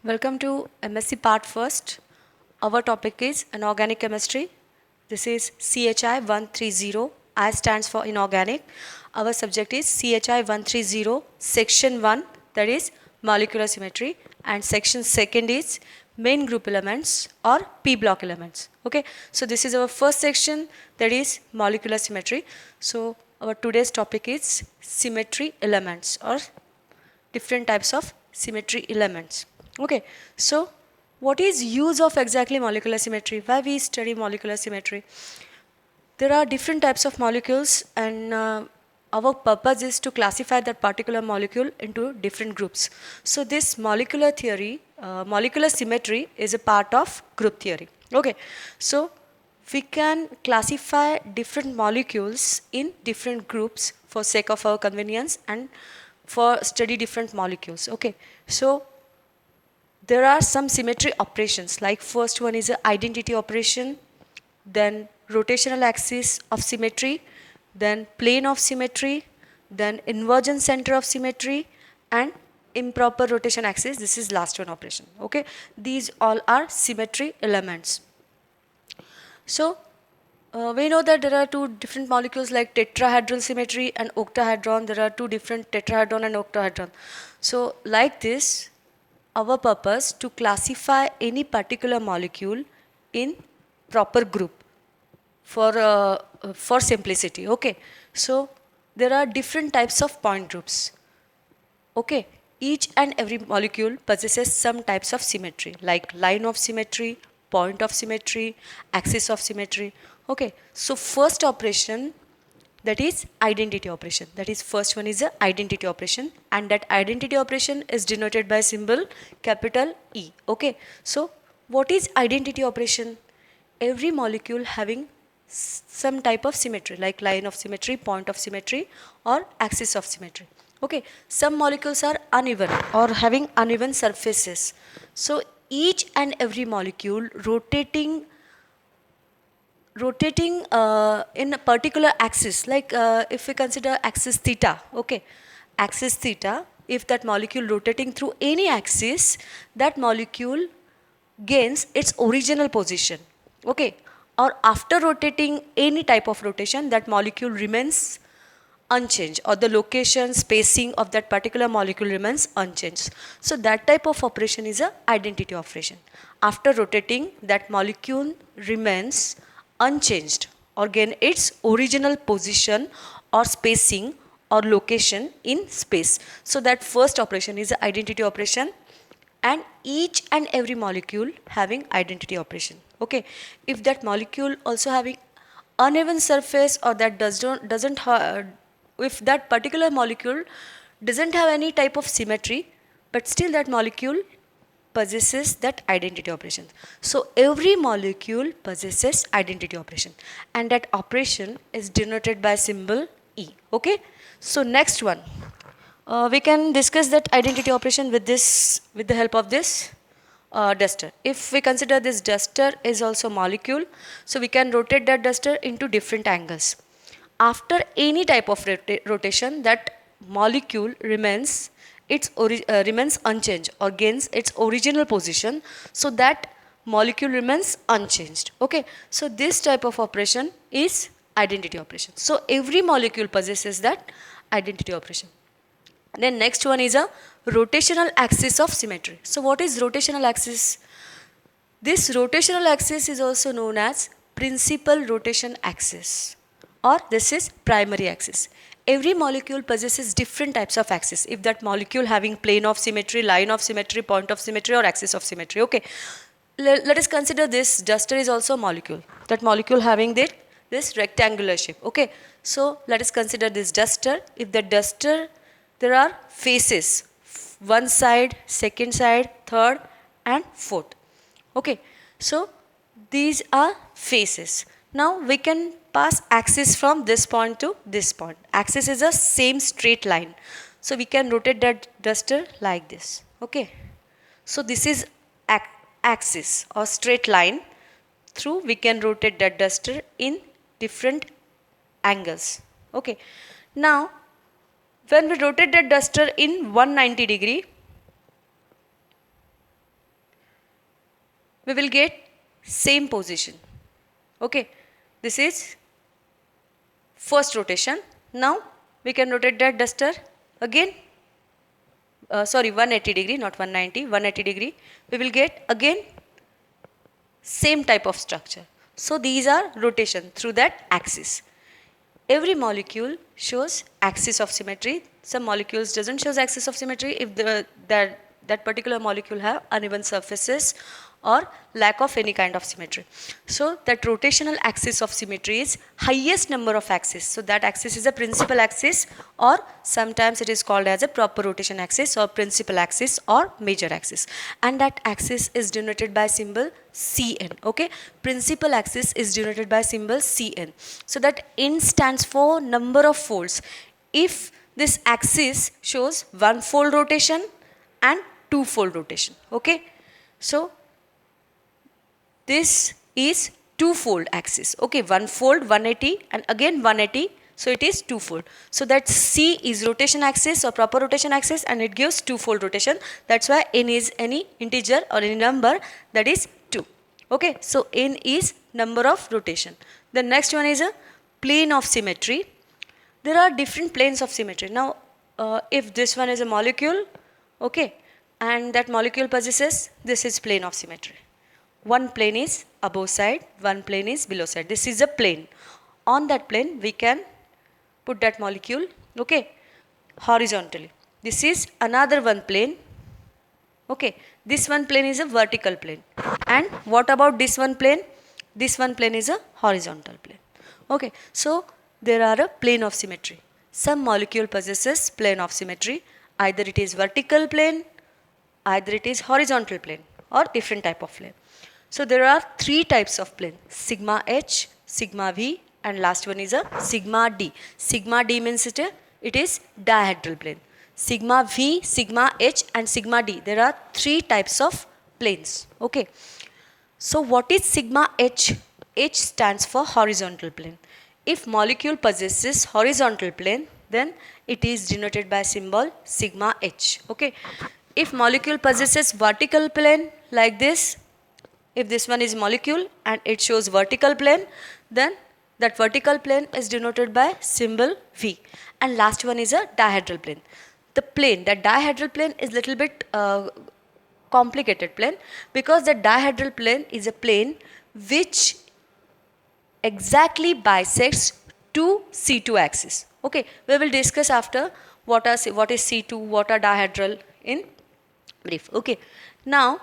Welcome to MSc Part First. Our topic is Inorganic Chemistry. This is CHI 130. I stands for inorganic. Our subject is CHI 130, Section 1, that is molecular symmetry, and Section 2 is main group elements or P block elements. Okay, so this is our first section, that is molecular symmetry. So our today's topic is symmetry elements or different types of symmetry elements. Okay, so what is use of exactly molecular symmetry? Why we study molecular symmetry? There are different types of molecules, and our purpose is to classify that particular molecule into different groups. So this molecular theory, molecular symmetry is a part of group theory. Okay, so we can classify different molecules in different groups for sake of our convenience and for study different molecules. Okay, so there are some symmetry operations, like first one is a identity operation, then rotational axis of symmetry, then plane of symmetry, then invergent center of symmetry, and improper rotation axis. This is last one operation. Okay, these all are symmetry elements. So we know that there are two different molecules like tetrahedral symmetry and octahedron. There are two different tetrahedron and octahedron. So like this, our purpose to classify any particular molecule in proper group for simplicity. Okay, so there are different types of point groups. Okay, each and every molecule possesses some types of symmetry, like line of symmetry, point of symmetry, axis of symmetry. Okay, so first operation, that is identity operation. That is first one is a identity operation, and that identity operation is denoted by symbol capital E. Okay, so what is identity operation? Every molecule having some type of symmetry, like line of symmetry, point of symmetry, or axis of symmetry. Okay, some molecules are uneven or having uneven surfaces. So each and every molecule rotating in a particular axis, like if we consider axis theta. Okay, axis theta, if that molecule rotating through any axis, that molecule gains its original position. Okay, or after rotating any type of rotation, that molecule remains unchanged, or the location spacing of that particular molecule remains unchanged. So that type of operation is a identity operation. After rotating, that molecule remains unchanged or gain its original position or spacing or location in space. So that first operation is the identity operation, and each and every molecule having identity operation. Okay, if that molecule also having uneven surface, or that doesn't if that particular molecule doesn't have any type of symmetry, but still that molecule possesses that identity operation. So every molecule possesses identity operation, and that operation is denoted by symbol E. Okay, so next one, we can discuss that identity operation with the help of this duster. If we consider this duster is also molecule, so we can rotate that duster into different angles. After any type of rotation, that molecule remains remains unchanged or gains its original position, so that molecule remains unchanged. Okay, so this type of operation is identity operation. So every molecule possesses that identity operation. Then next one is a rotational axis of symmetry. So what is rotational axis? This rotational axis is also known as principal rotation axis, or this is primary axis. Every molecule possesses different types of axis. If that molecule having plane of symmetry, line of symmetry, point of symmetry, or axis of symmetry. Okay, let us consider this duster is also a molecule. That molecule having this rectangular shape. Okay, so let us consider this duster. If the duster, there are faces, one side, second side, third, and fourth. Okay, so these are faces. Now we can pass axis from this point to this point. Axis is a same straight line, so we can rotate that duster like this. Okay, so this is axis or straight line. Through we can rotate that duster in different angles. Okay, now when we rotate that duster in 190 degree, we will get same position. Okay, this is first rotation. Now we can rotate that duster again, 180 degree, not 190, 180 degree. We will get again same type of structure. So these are rotation through that axis. Every molecule shows axis of symmetry. Some molecules doesn't show axis of symmetry if that particular molecule have uneven surfaces or lack of any kind of symmetry. So that rotational axis of symmetry is highest number of axis. So that axis is a principal axis, or sometimes it is called as a proper rotation axis or principal axis or major axis. And that axis is denoted by symbol Cn. Okay, principal axis is denoted by symbol Cn. So that N stands for number of folds. If this axis shows one fold rotation and two fold rotation. Okay, so this is two-fold axis. Okay, one fold 180 and again 180. So it is two-fold. So that C is rotation axis or proper rotation axis, and it gives two-fold rotation. That's why N is any integer or any number, that is 2. Okay, so N is number of rotation. The next one is a plane of symmetry. There are different planes of symmetry. Now, if this one is a molecule, okay, and that molecule possesses, this is plane of symmetry. One plane is above side, one plane is below side. This is a plane. On that plane, we can put that molecule, okay, horizontally. This is another one plane. Okay, this one plane is a vertical plane. And what about this one plane? This one plane is a horizontal plane. Okay, so there are a plane of symmetry. Some molecule possesses plane of symmetry. Either it is vertical plane, either it is horizontal plane, or different type of plane. So there are three types of plane: sigma h, sigma v, and last one is a sigma d. Sigma d means it is dihedral plane. Sigma v, sigma h, and sigma d. There are three types of planes. Okay. So what is sigma h? H stands for horizontal plane. If molecule possesses horizontal plane, then it is denoted by symbol sigma h. Okay. If molecule possesses vertical plane like this, if this one is molecule and it shows vertical plane, then that vertical plane is denoted by symbol V. And last one is a dihedral plane. The plane, that dihedral plane is little bit complicated plane, because the dihedral plane is a plane which exactly bisects two C2 axis. Okay, we will discuss after what is C2, what are dihedral in brief. Okay, now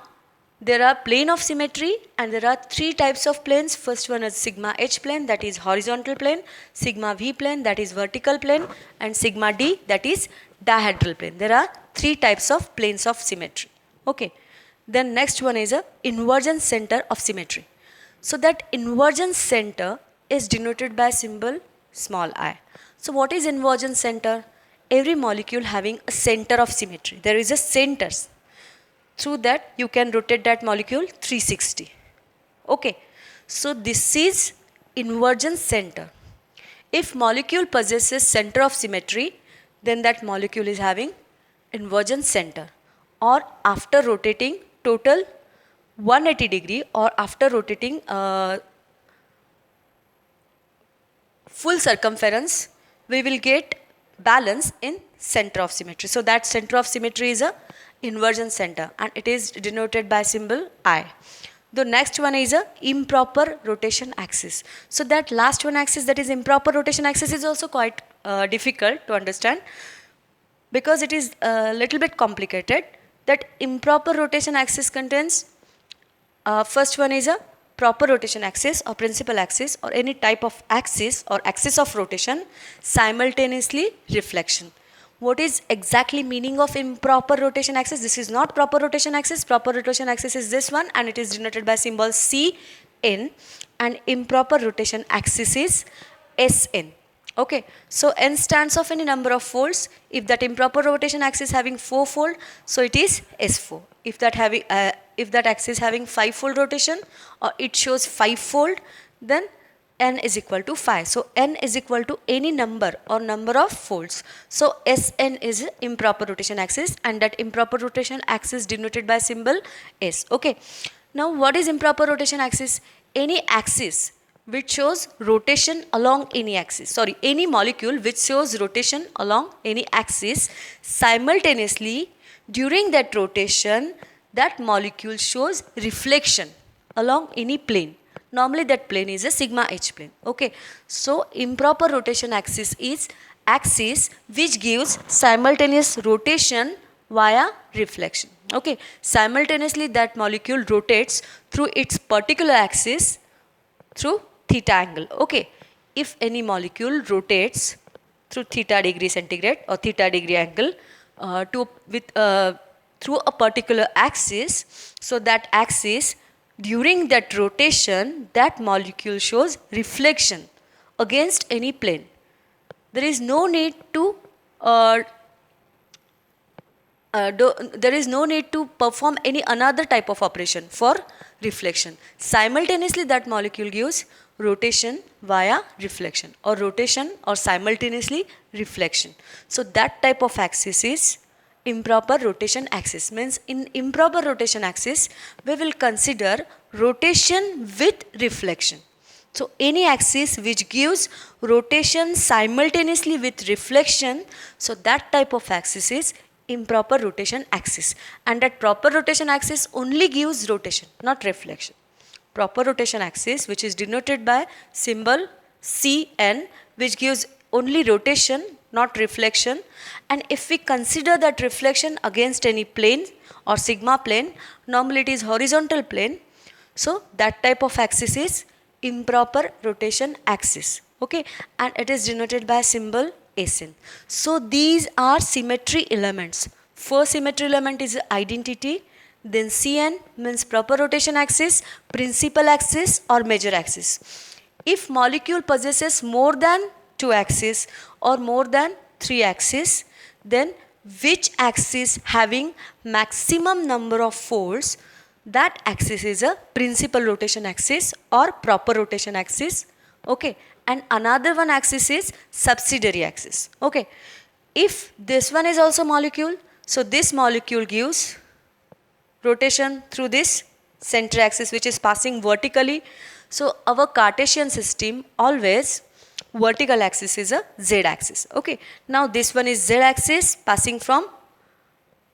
there are plane of symmetry and there are three types of planes. First one is sigma h plane, that is horizontal plane, sigma v plane, that is vertical plane, and sigma d, that is dihedral plane. There are three types of planes of symmetry. Okay. Then next one is a invergence center of symmetry. So that invergence center is denoted by symbol small I. So what is invergence center? Every molecule having a center of symmetry. There is a center. Through that you can rotate that molecule 360. Okay, so this is invergence center. If molecule possesses center of symmetry, then that molecule is having invergence center. Or after rotating total 180 degree, or after rotating full circumference, we will get balance in center of symmetry. So that center of symmetry is a invergence center, and it is denoted by symbol I. The next one is a improper rotation axis. So that last one axis, that is improper rotation axis, is also quite difficult to understand, because it is a little bit complicated. That improper rotation axis contains, first one is a proper rotation axis or principal axis or any type of axis or axis of rotation, simultaneously reflection. What is exactly meaning of improper rotation axis? This is not proper rotation axis. Proper rotation axis is this one, and it is denoted by symbol Cn, and improper rotation axis is Sn. Okay, so n stands of any number of folds. If that improper rotation axis having 4 fold, so it is S4. If that axis having 5 fold rotation, or it shows 5 fold, then n is equal to 5. So n is equal to any number or number of folds. So Sn is improper rotation axis, and that improper rotation axis denoted by symbol S. Okay. Now what is improper rotation axis? Any axis which shows rotation along any axis, sorry, any molecule which shows rotation along any axis simultaneously during that rotation, that molecule shows reflection along any plane. Normally that plane is a sigma h plane. Okay, so improper rotation axis is axis which gives simultaneous rotation via reflection. Okay, simultaneously that molecule rotates through its particular axis through theta angle. Okay, if any molecule rotates through theta degree centigrade or theta degree angle through a particular axis, so that axis during that rotation that molecule shows reflection against any plane. There is no need to there is no need to perform any another type of operation for reflection. Simultaneously that molecule gives rotation via reflection, or rotation or simultaneously reflection. So that type of axis is improper rotation axis. Means in improper rotation axis we will consider rotation with reflection. So any axis which gives rotation simultaneously with reflection, so that type of axis is improper rotation axis, and that proper rotation axis only gives rotation, not reflection. Proper rotation axis, which is denoted by symbol Cn, which gives only rotation, not reflection. And if we consider that reflection against any plane or sigma plane, normally it is horizontal plane, so that type of axis is improper rotation axis. Okay, and it is denoted by symbol Sn. So these are symmetry elements. First symmetry element is identity, then Cn means proper rotation axis, principal axis or major axis. If molecule possesses more than 2 axes or more than 3 axes, then which axis having maximum number of folds, that axis is a principal rotation axis or proper rotation axis. Okay, and another one axis is subsidiary axis. Okay, if this one is also molecule, so this molecule gives rotation through this center axis which is passing vertically. So our Cartesian system always vertical axis is a z axis. Okay, now this one is z axis passing from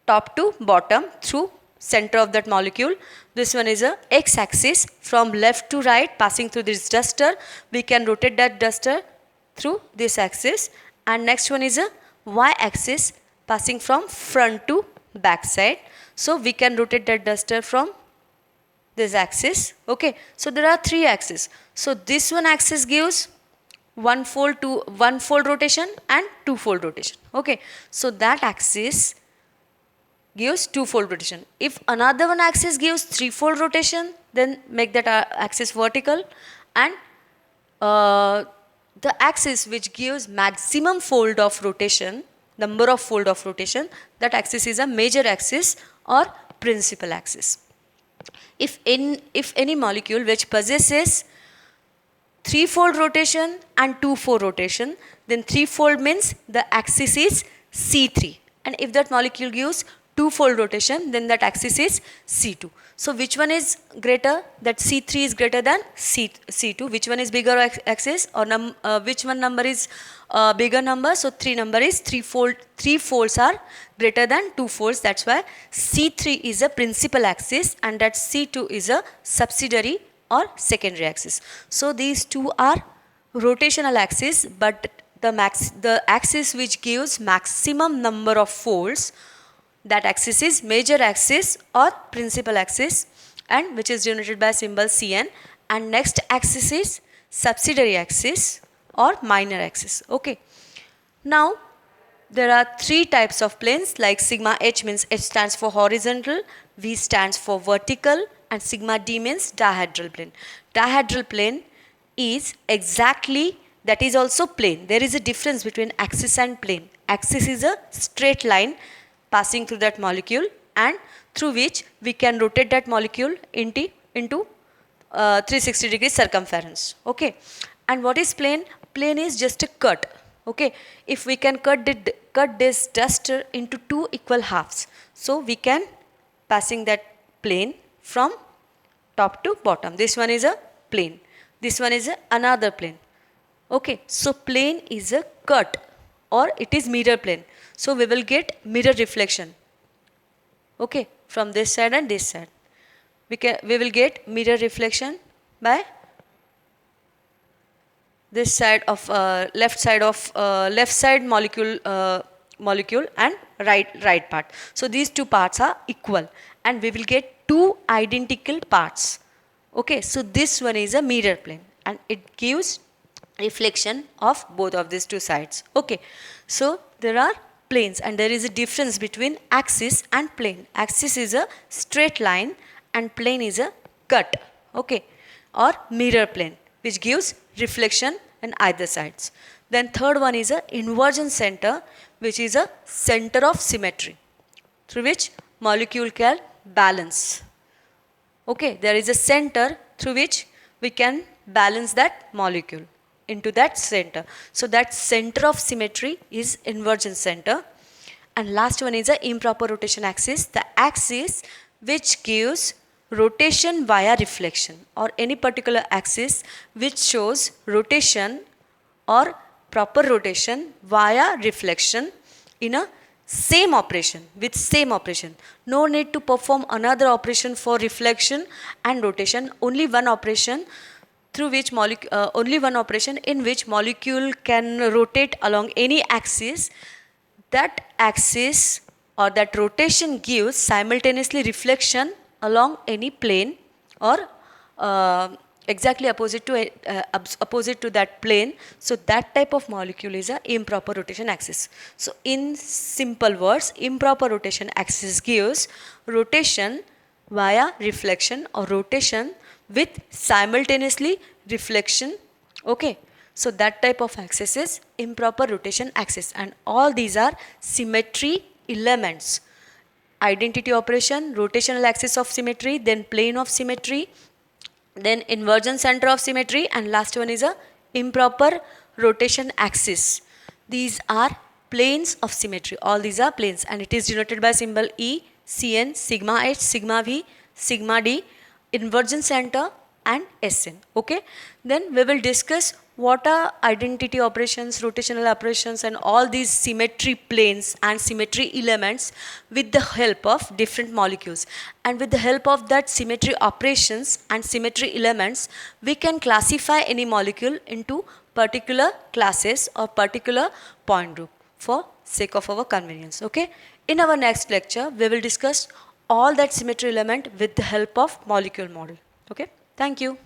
top to bottom through center of that molecule. This one is a x axis from left to right passing through this duster. We can rotate that duster through this axis, and next one is a y axis passing from front to back side. So we can rotate that duster from this axis. Okay, so there are 3 axes. So this one axis gives one fold rotation and 2-fold rotation. Okay, so that axis gives 2-fold rotation. If another one axis gives 3-fold rotation, then make that axis vertical, and the axis which gives maximum fold of rotation, number of fold of rotation, that axis is a major axis or principal axis. If any molecule which possesses 3-fold rotation and 2-fold rotation, then 3-fold means the axis is C3, and if that molecule gives 2-fold rotation, then that axis is C2. So which one is greater? That C3 is greater than C2. Which one is bigger axis, or which one number is bigger number? So 3 number is 3-fold. 3 folds are greater than 2 folds. That's why C3 is a principal axis and that C2 is a subsidiary or secondary axis. So these two are rotational axis, but the axis which gives maximum number of folds, that axis is major axis or principal axis, and which is denoted by symbol Cn, and next axis is subsidiary axis or minor axis. Okay, now there are 3 types of planes, like sigma h means h stands for horizontal, v stands for vertical, and sigma d means dihedral plane. Dihedral plane is exactly, that is also plane. There is a difference between axis and plane. Axis is a straight line passing through that molecule, and through which we can rotate that molecule into 360 degree circumference. Okay, and what is plane? Plane is just a cut. Okay, if we can cut this duster into 2 equal halves, so we can passing that plane from top to bottom. This one is a plane. This one is another plane. Okay, so plane is a cut or it is mirror plane. So we will get mirror reflection. Okay, from this side and this side. We will get mirror reflection by this side of left side molecule and right part. So these two parts are equal and we will get two identical parts. Okay, so this one is a mirror plane and it gives reflection of both of these two sides. Okay, so there are planes and there is a difference between axis and plane. Axis is a straight line and plane is a cut. Okay, or mirror plane which gives reflection on either sides. Then third one is a inversion center, which is a center of symmetry through which molecule can balance. Okay, there is a center through which we can balance that molecule into that center. So that center of symmetry is inversion center. And last one is a improper rotation axis, the axis which gives rotation via reflection, or any particular axis which shows rotation or proper rotation via reflection in a same operation, with same operation. No need to perform another operation for reflection and rotation, only one operation through which only one operation in which molecule can rotate along any axis. That axis or that rotation gives simultaneously reflection along any plane or exactly opposite to that plane. So that type of molecule is a improper rotation axis. So in simple words, improper rotation axis gives rotation via reflection or rotation with simultaneously reflection. Okay, so that type of axis is improper rotation axis, and all these are symmetry elements. Identity operation, rotational axis of symmetry, then plane of symmetry, then inversion center of symmetry, and last one is a improper rotation axis. These are planes of symmetry. All these are planes and it is denoted by symbol E, Cn, sigma H, sigma V, sigma D, inversion center and Sn. Okay, then we will discuss what are identity operations, rotational operations and all these symmetry planes and symmetry elements with the help of different molecules. And with the help of that symmetry operations and symmetry elements, we can classify any molecule into particular classes or particular point group for sake of our convenience. Okay, in our next lecture we will discuss all that symmetry element with the help of molecule model. Okay, thank you.